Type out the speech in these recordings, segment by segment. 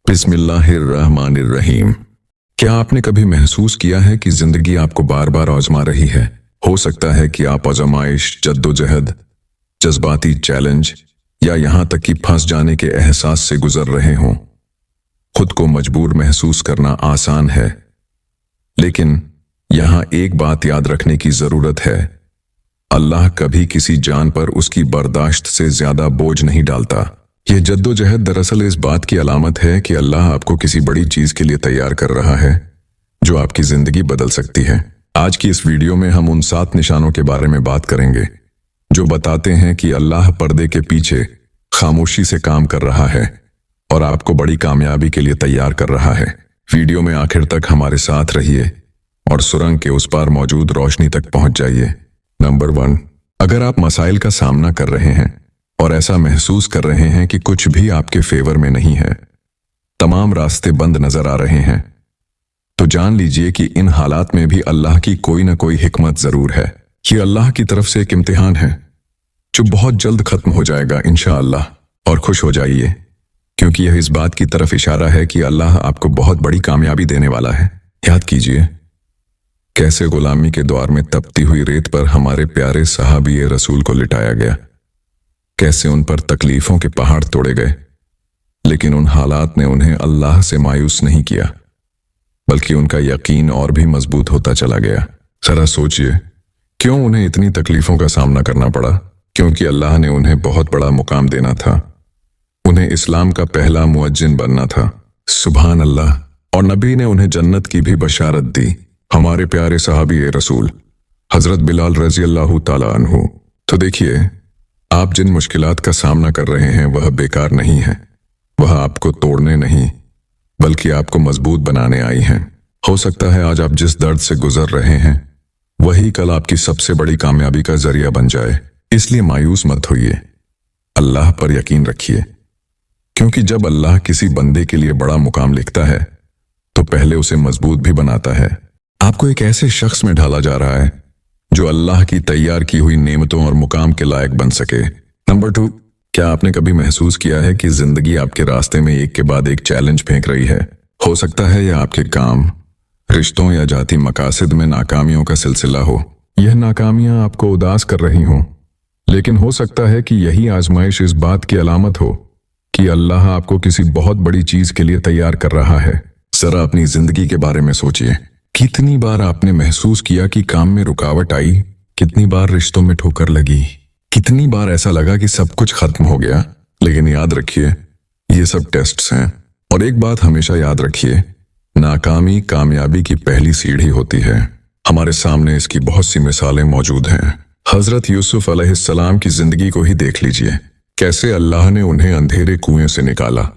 बिस्मिल्लाहिर्रहमानिर्रहीम। क्या आपने कभी महसूस किया है कि जिंदगी आपको बार बार आजमा रही है? हो सकता है कि आप आजमाइश, जद्दोजहद, जज्बाती चैलेंज या यहां तक कि फंस जाने के एहसास से गुजर रहे हों। खुद को मजबूर महसूस करना आसान है, लेकिन यहां एक बात याद रखने की जरूरत है। अल्लाह कभी किसी जान पर उसकी बर्दाश्त से ज्यादा बोझ नहीं डालता। यह जद्दोजहद दरअसल इस बात की अलामत है कि अल्लाह आपको किसी बड़ी चीज के लिए तैयार कर रहा है जो आपकी जिंदगी बदल सकती है। आज की इस वीडियो में हम उन 7 निशानों के बारे में बात करेंगे जो बताते हैं कि अल्लाह पर्दे के पीछे खामोशी से काम कर रहा है और आपको बड़ी कामयाबी के लिए तैयार कर रहा है। वीडियो में आखिर तक हमारे साथ रहिए और सुरंग के उस पार मौजूद रोशनी तक पहुंच जाइए। नंबर 1, अगर आप मसाइल का सामना कर रहे हैं और ऐसा महसूस कर रहे हैं कि कुछ भी आपके फेवर में नहीं है, तमाम रास्ते बंद नजर आ रहे हैं, तो जान लीजिए कि इन हालात में भी अल्लाह की कोई ना कोई हिकमत जरूर है। ये अल्लाह की तरफ से एक इम्तिहान है जो बहुत जल्द खत्म हो जाएगा इंशाअल्लाह। और खुश हो जाइए, क्योंकि यह इस बात की तरफ इशारा है कि अल्लाह आपको बहुत बड़ी कामयाबी देने वाला है। याद कीजिए कैसे गुलामी के द्वार में तपती हुई रेत पर हमारे प्यारे सहाबी रसूल को लिटाया गया, कैसे उन पर तकलीफों के पहाड़ तोड़े गए, लेकिन उन हालात ने उन्हें अल्लाह से मायूस नहीं किया, बल्कि उनका यकीन और भी मजबूत होता चला गया। जरा सोचिए क्यों उन्हें इतनी तकलीफों का सामना करना पड़ा? क्योंकि अल्लाह ने उन्हें बहुत बड़ा मुकाम देना था। उन्हें इस्लाम का पहला मुअज्जिन बनना था। सुभान अल्लाह। और नबी ने उन्हें जन्नत की भी बशारत दी। हमारे प्यारे सहाबी रसूल हजरत बिलाल रजी अल्लाह ताला अन्हु। तो देखिए, आप जिन मुश्किलात का सामना कर रहे हैं वह बेकार नहीं है। वह आपको तोड़ने नहीं, बल्कि आपको मजबूत बनाने आई हैं। हो सकता है आज आप जिस दर्द से गुजर रहे हैं वही कल आपकी सबसे बड़ी कामयाबी का जरिया बन जाए। इसलिए मायूस मत होइए, अल्लाह पर यकीन रखिए, क्योंकि जब अल्लाह किसी बंदे के लिए बड़ा मुकाम लिखता है तो पहले उसे मजबूत भी बनाता है। आपको एक ऐसे शख्स में ढाला जा रहा है जो अल्लाह की तैयार की हुई नेमतों और मुकाम के लायक बन सके। नंबर 2, क्या आपने कभी महसूस किया है कि जिंदगी आपके रास्ते में एक के बाद एक चैलेंज फेंक रही है? हो सकता है यह आपके काम, रिश्तों या जाती मकासद में नाकामियों का सिलसिला हो। यह नाकामियां आपको उदास कर रही हों, लेकिन हो सकता है कि यही आजमाइश इस बात की अलामत हो कि अल्लाह आपको किसी बहुत बड़ी चीज के लिए तैयार कर रहा है। जरा अपनी जिंदगी के बारे में सोचिए। कितनी बार आपने महसूस किया कि काम में रुकावट आई? कितनी बार रिश्तों में ठोकर लगी? कितनी बार ऐसा लगा कि सब कुछ खत्म हो गया? लेकिन याद रखिए, ये सब टेस्ट्स हैं। और एक बात हमेशा याद रखिए, नाकामी कामयाबी की पहली सीढ़ी होती है। हमारे सामने इसकी बहुत सी मिसालें मौजूद हैं। हजरत यूसुफ अलैहिस्सलाम की जिंदगी को ही देख लीजिए। कैसे अल्लाह ने उन्हें अंधेरे कुएं से निकाला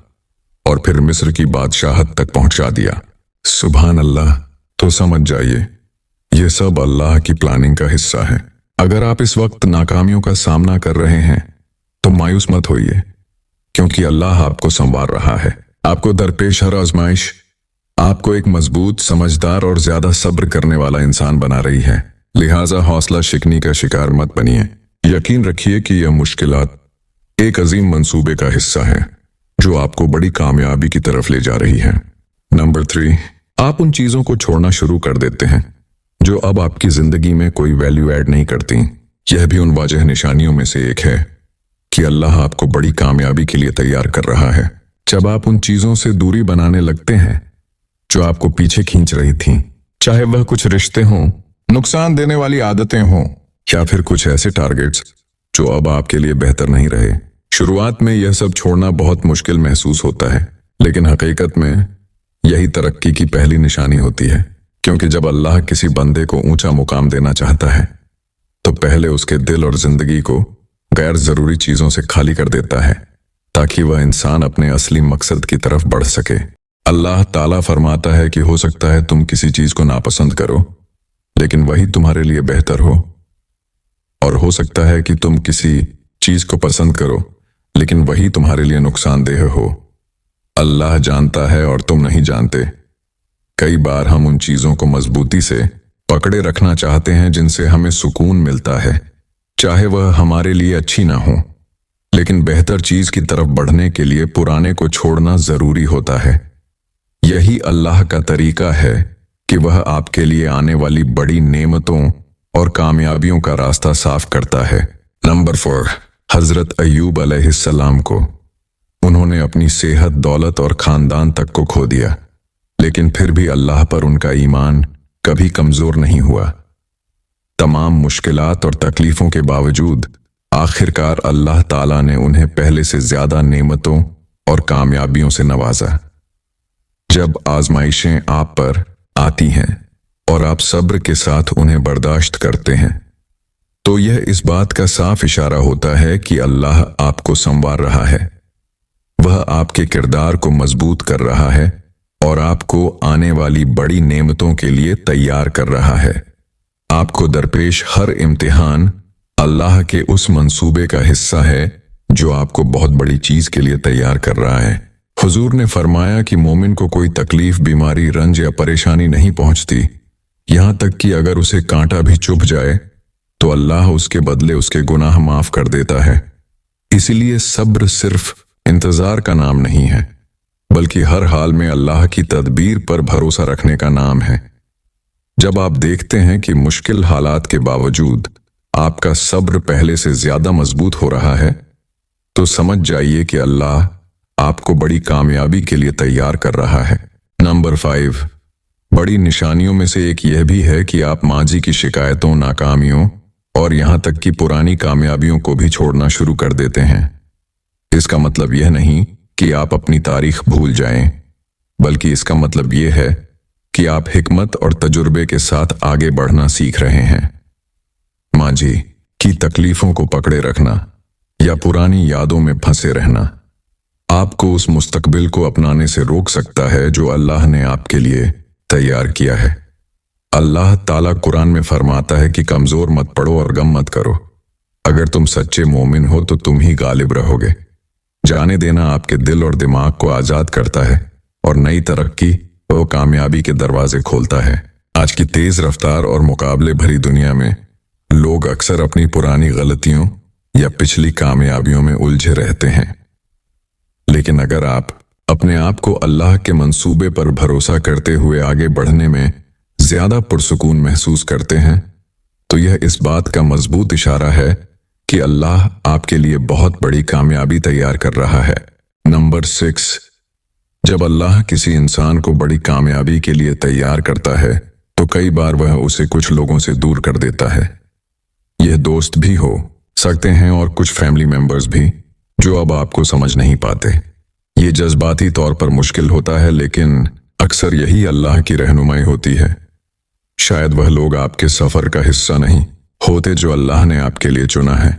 और फिर मिस्र की बादशाहत तक पहुंचा दिया। सुभान अल्लाह। तो समझ जाइए, यह सब अल्लाह की प्लानिंग का हिस्सा है। अगर आप इस वक्त नाकामियों का सामना कर रहे हैं तो मायूस मत होइए, क्योंकि अल्लाह आपको संवार रहा है। आपको दरपेश हर आजमाइश आपको एक मजबूत, समझदार और ज्यादा सब्र करने वाला इंसान बना रही है। लिहाजा हौसला शिकनी का शिकार मत बनिए। यकीन रखिए कि यह मुश्किलात एक अजीम मंसूबे का हिस्सा है जो आपको बड़ी कामयाबी की तरफ ले जा रही है। नंबर 3, आप उन चीजों को छोड़ना शुरू कर देते हैं जो अब आपकी जिंदगी में कोई वैल्यू ऐड नहीं करती। यह भी उन वाजह निशानियों में से एक है कि अल्लाह आपको बड़ी कामयाबी के लिए तैयार कर रहा है। जब आप उन चीजों से दूरी बनाने लगते हैं जो आपको पीछे खींच रही थीं, चाहे वह कुछ रिश्ते हों, नुकसान देने वाली आदतें हों, या फिर कुछ ऐसे टारगेट्स जो अब आपके लिए बेहतर नहीं रहे। शुरुआत में यह सब छोड़ना बहुत मुश्किल महसूस होता है, लेकिन हकीकत में यही तरक्की की पहली निशानी होती है। क्योंकि जब अल्लाह किसी बंदे को ऊंचा मुकाम देना चाहता है तो पहले उसके दिल और जिंदगी को गैर जरूरी चीजों से खाली कर देता है, ताकि वह इंसान अपने असली मकसद की तरफ बढ़ सके। अल्लाह ताला फरमाता है कि हो सकता है तुम किसी चीज को नापसंद करो, लेकिन वही तुम्हारे लिए बेहतर हो, और हो सकता है कि तुम किसी चीज को पसंद करो लेकिन वही तुम्हारे लिए नुकसानदेह हो। अल्लाह जानता है और तुम नहीं जानते। कई बार हम उन चीजों को मजबूती से पकड़े रखना चाहते हैं जिनसे हमें सुकून मिलता है, चाहे वह हमारे लिए अच्छी ना हो। लेकिन बेहतर चीज की तरफ बढ़ने के लिए पुराने को छोड़ना जरूरी होता है। यही अल्लाह का तरीका है कि वह आपके लिए आने वाली बड़ी नेमतों और कामयाबियों का रास्ता साफ करता है। नंबर 4, हजरत अय्यूब अलैहिस्सलाम को। उन्होंने अपनी सेहत, दौलत और खानदान तक को खो दिया, लेकिन फिर भी अल्लाह पर उनका ईमान कभी कमजोर नहीं हुआ। तमाम मुश्किलात और तकलीफों के बावजूद आखिरकार अल्लाह ताला ने उन्हें पहले से ज्यादा नेमतों और कामयाबियों से नवाजा। जब आजमाइशें आप पर आती हैं और आप सब्र के साथ उन्हें बर्दाश्त करते हैं, तो यह इस बात का साफ इशारा होता है कि अल्लाह आपको संवार रहा है। वह आपके किरदार को मजबूत कर रहा है और आपको आने वाली बड़ी नेमतों के लिए तैयार कर रहा है। आपको दरपेश हर इम्तिहान अल्लाह के उस मंसूबे का हिस्सा है जो आपको बहुत बड़ी चीज के लिए तैयार कर रहा है। हुजूर ने फरमाया कि मोमिन को कोई तकलीफ, बीमारी, रंज या परेशानी नहीं पहुंचती, यहां तक कि अगर उसे कांटा भी चुभ जाए तो अल्लाह उसके बदले उसके गुनाह माफ कर देता है। इसीलिए सब्र सिर्फ इंतजार का नाम नहीं है, बल्कि हर हाल में अल्लाह की तदबीर पर भरोसा रखने का नाम है। जब आप देखते हैं कि मुश्किल हालात के बावजूद आपका सब्र पहले से ज्यादा मजबूत हो रहा है, तो समझ जाइए कि अल्लाह आपको बड़ी कामयाबी के लिए तैयार कर रहा है। नंबर 5, बड़ी निशानियों में से एक यह भी है कि आप माजी की शिकायतों, नाकामियों और यहां तक कि पुरानी कामयाबियों को भी छोड़ना शुरू कर देते हैं। इसका मतलब यह नहीं कि आप अपनी तारीख भूल जाएं, बल्कि इसका मतलब यह है कि आप हिकमत और तजुर्बे के साथ आगे बढ़ना सीख रहे हैं। माजी की तकलीफों को पकड़े रखना या पुरानी यादों में फंसे रहना आपको उस मुस्तकबिल को अपनाने से रोक सकता है जो अल्लाह ने आपके लिए तैयार किया है। अल्लाह ताला कुरान में फरमाता है कि कमजोर मत पड़ो और गम मत करो। अगर तुम सच्चे मोमिन हो तो तुम ही गालिब रहोगे। जाने देना आपके दिल और दिमाग को आजाद करता है और नई तरक्की और कामयाबी के दरवाजे खोलता है। आज की तेज रफ्तार और मुकाबले भरी दुनिया में लोग अक्सर अपनी पुरानी गलतियों या पिछली कामयाबियों में उलझे रहते हैं, लेकिन अगर आप अपने आप को अल्लाह के मंसूबे पर भरोसा करते हुए आगे बढ़ने में ज्यादा पुरसुकून महसूस करते हैं, तो यह इस बात का मजबूत इशारा है कि अल्लाह आपके लिए बहुत बड़ी कामयाबी तैयार कर रहा है। नंबर 6, जब अल्लाह किसी इंसान को बड़ी कामयाबी के लिए तैयार करता है तो कई बार वह उसे कुछ लोगों से दूर कर देता है। यह दोस्त भी हो सकते हैं और कुछ फैमिली मेंबर्स भी, जो अब आपको समझ नहीं पाते। ये जज्बाती तौर पर मुश्किल होता है, लेकिन अक्सर यही अल्लाह की रहनुमाई होती है। शायद वह लोग आपके सफर का हिस्सा नहीं होते जो अल्लाह ने आपके लिए चुना है।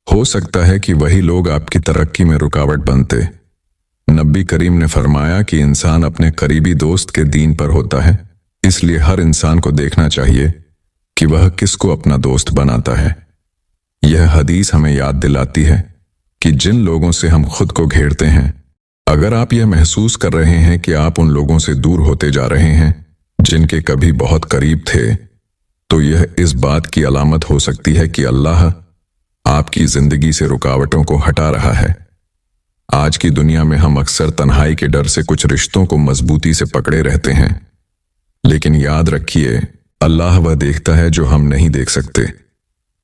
हो सकता है कि वही लोग आपकी तरक्की में रुकावट बनते। नबी करीम ने फरमाया कि इंसान अपने करीबी दोस्त के दीन पर होता है, इसलिए हर इंसान को देखना चाहिए कि वह किसको अपना दोस्त बनाता है। यह हदीस हमें याद दिलाती है कि जिन लोगों से हम खुद को घेरते हैं, अगर आप यह महसूस कर रहे हैं कि आप उन लोगों से दूर होते जा रहे हैं जिनके कभी बहुत करीब थे, तो यह इस बात की अलामत हो सकती है कि अल्लाह आपकी जिंदगी से रुकावटों को हटा रहा है। आज की दुनिया में हम अक्सर तन्हाई के डर से कुछ रिश्तों को मजबूती से पकड़े रहते हैं, लेकिन याद रखिए अल्लाह वह देखता है जो हम नहीं देख सकते।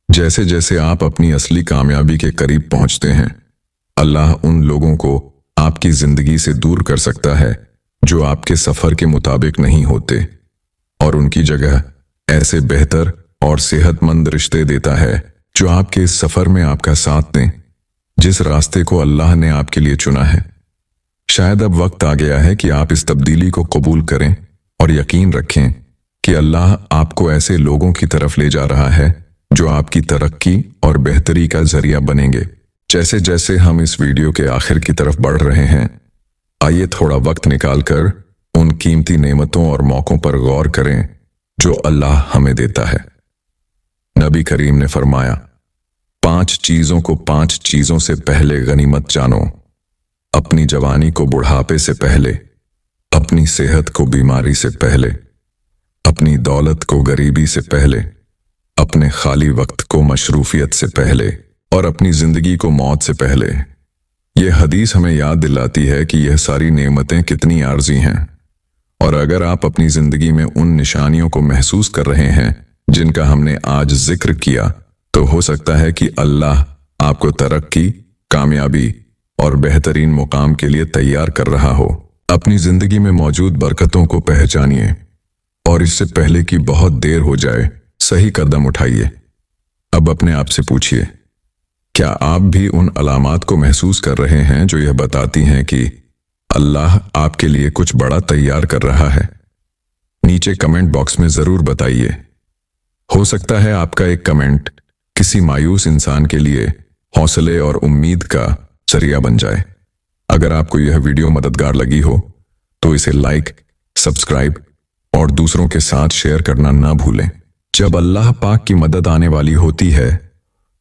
जैसे जैसे आप अपनी असली कामयाबी के करीब पहुंचते हैं, अल्लाह उन लोगों को आपकी जिंदगी से दूर कर सकता है जो आपके सफर के मुताबिक नहीं होते, और उनकी जगह ऐसे बेहतर और सेहतमंद रिश्ते देता है जो आपके इस सफर में आपका साथ दें, जिस रास्ते को अल्लाह ने आपके लिए चुना है। शायद अब वक्त आ गया है कि आप इस तब्दीली को कबूल करें और यकीन रखें कि अल्लाह आपको ऐसे लोगों की तरफ ले जा रहा है जो आपकी तरक्की और बेहतरी का जरिया बनेंगे। जैसे जैसे हम इस वीडियो के आखिर की तरफ बढ़ रहे हैं, आइए थोड़ा वक्त निकालकर उन कीमती नेमतों और मौकों पर गौर करें जो अल्लाह हमें देता है। नबी करीम ने फरमाया, 5 चीजों को 5 चीजों से पहले गनीमत जानो। अपनी जवानी को बुढ़ापे से पहले, अपनी सेहत को बीमारी से पहले, अपनी दौलत को गरीबी से पहले, अपने खाली वक्त को मशरूफियत से पहले, और अपनी जिंदगी को मौत से पहले। यह हदीस हमें याद दिलाती है कि यह सारी नेमतें कितनी आर्जी हैं, और अगर आप अपनी जिंदगी में उन निशानियों को महसूस कर रहे हैं जिनका हमने आज जिक्र किया, तो हो सकता है कि अल्लाह आपको तरक्की, कामयाबी और बेहतरीन मुकाम के लिए तैयार कर रहा हो। अपनी जिंदगी में मौजूद बरकतों को पहचानिए और इससे पहले कि बहुत देर हो जाए सही कदम उठाइए। अब अपने आप से पूछिए, क्या आप भी उन अलामात को महसूस कर रहे हैं जो यह बताती हैं कि अल्लाह आपके लिए कुछ बड़ा तैयार कर रहा है? नीचे कमेंट बॉक्स में जरूर बताइए। हो सकता है आपका एक कमेंट किसी मायूस इंसान के लिए हौसले और उम्मीद का जरिया बन जाए। अगर आपको यह वीडियो मददगार लगी हो तो इसे लाइक, सब्सक्राइब और दूसरों के साथ शेयर करना ना भूलें। जब अल्लाह पाक की मदद आने वाली होती है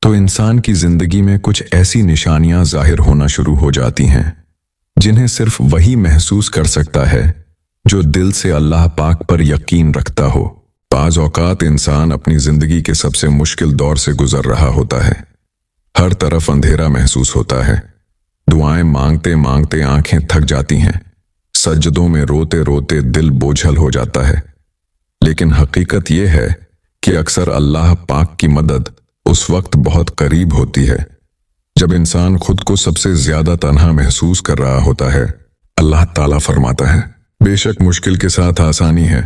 तो इंसान की जिंदगी में कुछ ऐसी निशानियां जाहिर होना शुरू हो जाती हैं जिन्हें सिर्फ वही महसूस कर सकता है जो दिल से अल्लाह पाक पर यकीन रखता हो। बाज़ औक़ात इंसान अपनी जिंदगी के सबसे मुश्किल दौर से गुजर रहा होता है। हर तरफ अंधेरा महसूस होता है। दुआएं मांगते मांगते आंखें थक जाती हैं। सजदों में रोते रोते दिल बोझल हो जाता है। लेकिन हकीकत यह है कि अक्सर अल्लाह पाक की मदद उस वक्त बहुत करीब होती है जब इंसान खुद को सबसे ज्यादा तन्हा महसूस कर रहा होता है। अल्लाह ताला फरमाता है, बेशक मुश्किल के साथ आसानी है,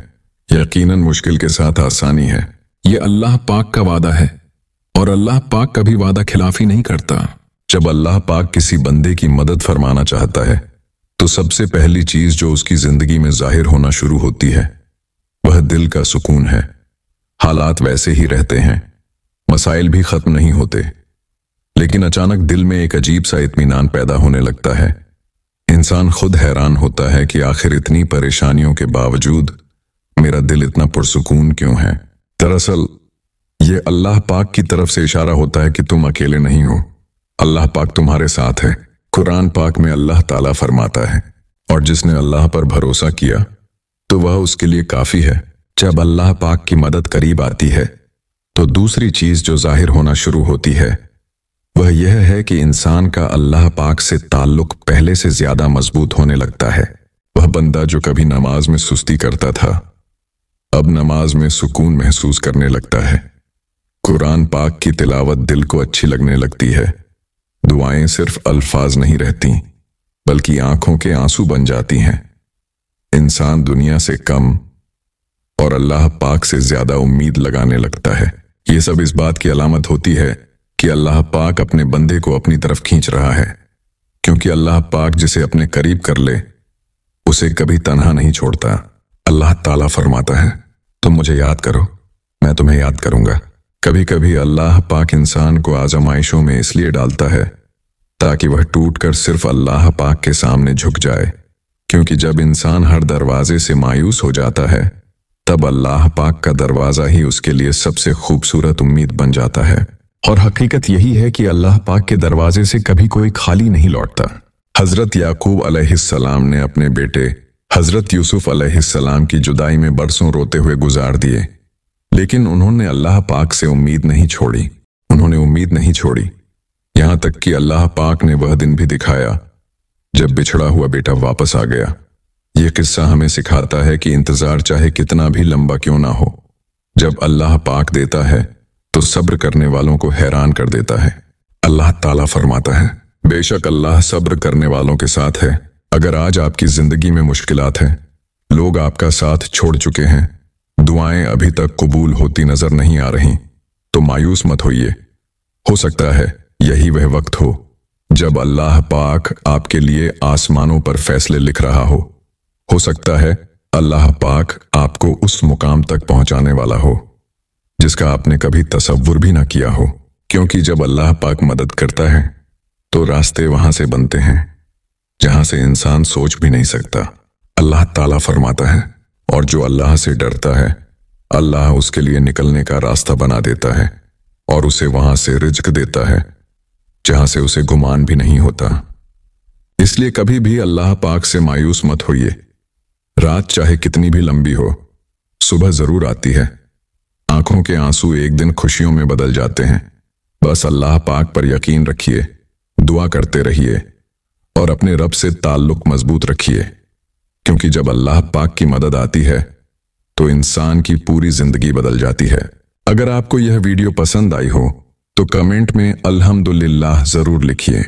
यकीनन मुश्किल के साथ आसानी है। यह अल्लाह पाक का वादा है और अल्लाह पाक कभी वादा खिलाफी नहीं करता। जब अल्लाह पाक किसी बंदे की मदद फरमाना चाहता है तो सबसे पहली चीज जो उसकी जिंदगी में जाहिर होना शुरू होती है वह दिल का सुकून है। हालात वैसे ही रहते हैं, मसाइल भी खत्म नहीं होते, लेकिन अचानक दिल में एक अजीब सा इत्मीनान पैदा होने लगता है। इंसान खुद हैरान होता है कि आखिर इतनी परेशानियों के बावजूद मेरा दिल इतना पुरसुकून क्यों है। दरअसल ये अल्लाह पाक की तरफ से इशारा होता है कि तुम अकेले नहीं हो, अल्लाह पाक तुम्हारे साथ है। कुरान पाक में अल्लाह ताला फरमाता है, और जिसने अल्लाह पर भरोसा किया तो वह उसके लिए काफी है। जब अल्लाह पाक की मदद करीब आती है तो दूसरी चीज जो जाहिर होना शुरू होती है वह यह है कि इंसान का अल्लाह पाक से ताल्लुक पहले से ज्यादा मजबूत होने लगता है। वह बंदा जो कभी नमाज में सुस्ती करता था अब नमाज में सुकून महसूस करने लगता है। कुरान पाक की तिलावत दिल को अच्छी लगने लगती है। दुआएं सिर्फ अल्फाज नहीं रहती बल्कि आंखों के आंसू बन जाती हैं। इंसान दुनिया से कम और अल्लाह पाक से ज्यादा उम्मीद लगाने लगता है। ये सब इस बात की अलामत होती है कि अल्लाह पाक अपने बंदे को अपनी तरफ खींच रहा है, क्योंकि अल्लाह पाक जिसे अपने करीब कर ले उसे कभी तन्हा नहीं छोड़ता। अल्लाह ताला फरमाता है, तुम मुझे याद करो, मैं तुम्हें याद करूंगा। कभी कभी अल्लाह पाक इंसान को आजमाइशों में इसलिए डालता है ताकि वह टूटकर सिर्फ अल्लाह पाक के सामने झुक जाए, क्योंकि जब इंसान हर दरवाजे से मायूस हो जाता है तब अल्लाह पाक का दरवाजा ही उसके लिए सबसे खूबसूरत उम्मीद बन जाता है। और हकीकत यही है कि अल्लाह पाक के दरवाजे से कभी कोई खाली नहीं लौटता। हजरत याकूब अलैहिस्सलाम ने अपने बेटे हजरत यूसुफ अलैहिस्सलाम की जुदाई में बरसों रोते हुए गुजार दिए, लेकिन उन्होंने अल्लाह पाक से उम्मीद नहीं छोड़ी। उन्होंने उम्मीद नहीं छोड़ी, यहां तक कि अल्लाह पाक ने वह दिन भी दिखाया जब बिछड़ा हुआ बेटा वापस आ गया। यह किस्सा हमें सिखाता है कि इंतजार चाहे कितना भी लंबा क्यों ना हो, जब अल्लाह पाक देता है तो सब्र करने वालों को हैरान कर देता है। अल्लाह ताला फरमाता है, बेशक अल्लाह सब्र करने वालों के साथ है। अगर आज आपकी जिंदगी में मुश्किलात हैं, लोग आपका साथ छोड़ चुके हैं, दुआएं अभी तक कबूल होती नजर नहीं आ रही, तो मायूस मत होइए। हो सकता है यही वह वक्त हो जब अल्लाह पाक आपके लिए आसमानों पर फैसले लिख रहा हो। सकता है अल्लाह पाक आपको उस मुकाम तक पहुंचाने वाला हो जिसका आपने कभी तसव्वुर भी ना किया हो, क्योंकि जब अल्लाह पाक मदद करता है तो रास्ते वहां से बनते हैं जहां से इंसान सोच भी नहीं सकता। अल्लाह ताला फरमाता है, और जो अल्लाह से डरता है अल्लाह उसके लिए निकलने का रास्ता बना देता है और उसे वहां से रिज्क देता है जहां से उसे गुमान भी नहीं होता। इसलिए कभी भी अल्लाह पाक से मायूस मत होइए। रात चाहे कितनी भी लंबी हो, सुबह जरूर आती है। आंखों के आंसू एक दिन खुशियों में बदल जाते हैं, बस अल्लाह पाक पर यकीन रखिए, दुआ करते रहिए और अपने रब से ताल्लुक मजबूत रखिए, क्योंकि जब अल्लाह पाक की मदद आती है तो इंसान की पूरी जिंदगी बदल जाती है। अगर आपको यह वीडियो पसंद आई हो तो कमेंट में अल्हम्दुलिल्लाह जरूर लिखिए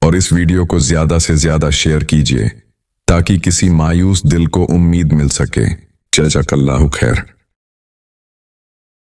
और इस वीडियो को ज्यादा से ज्यादा शेयर कीजिए ताकि किसी मायूस दिल को उम्मीद मिल सके। जज़ाकल्लाहु खैर।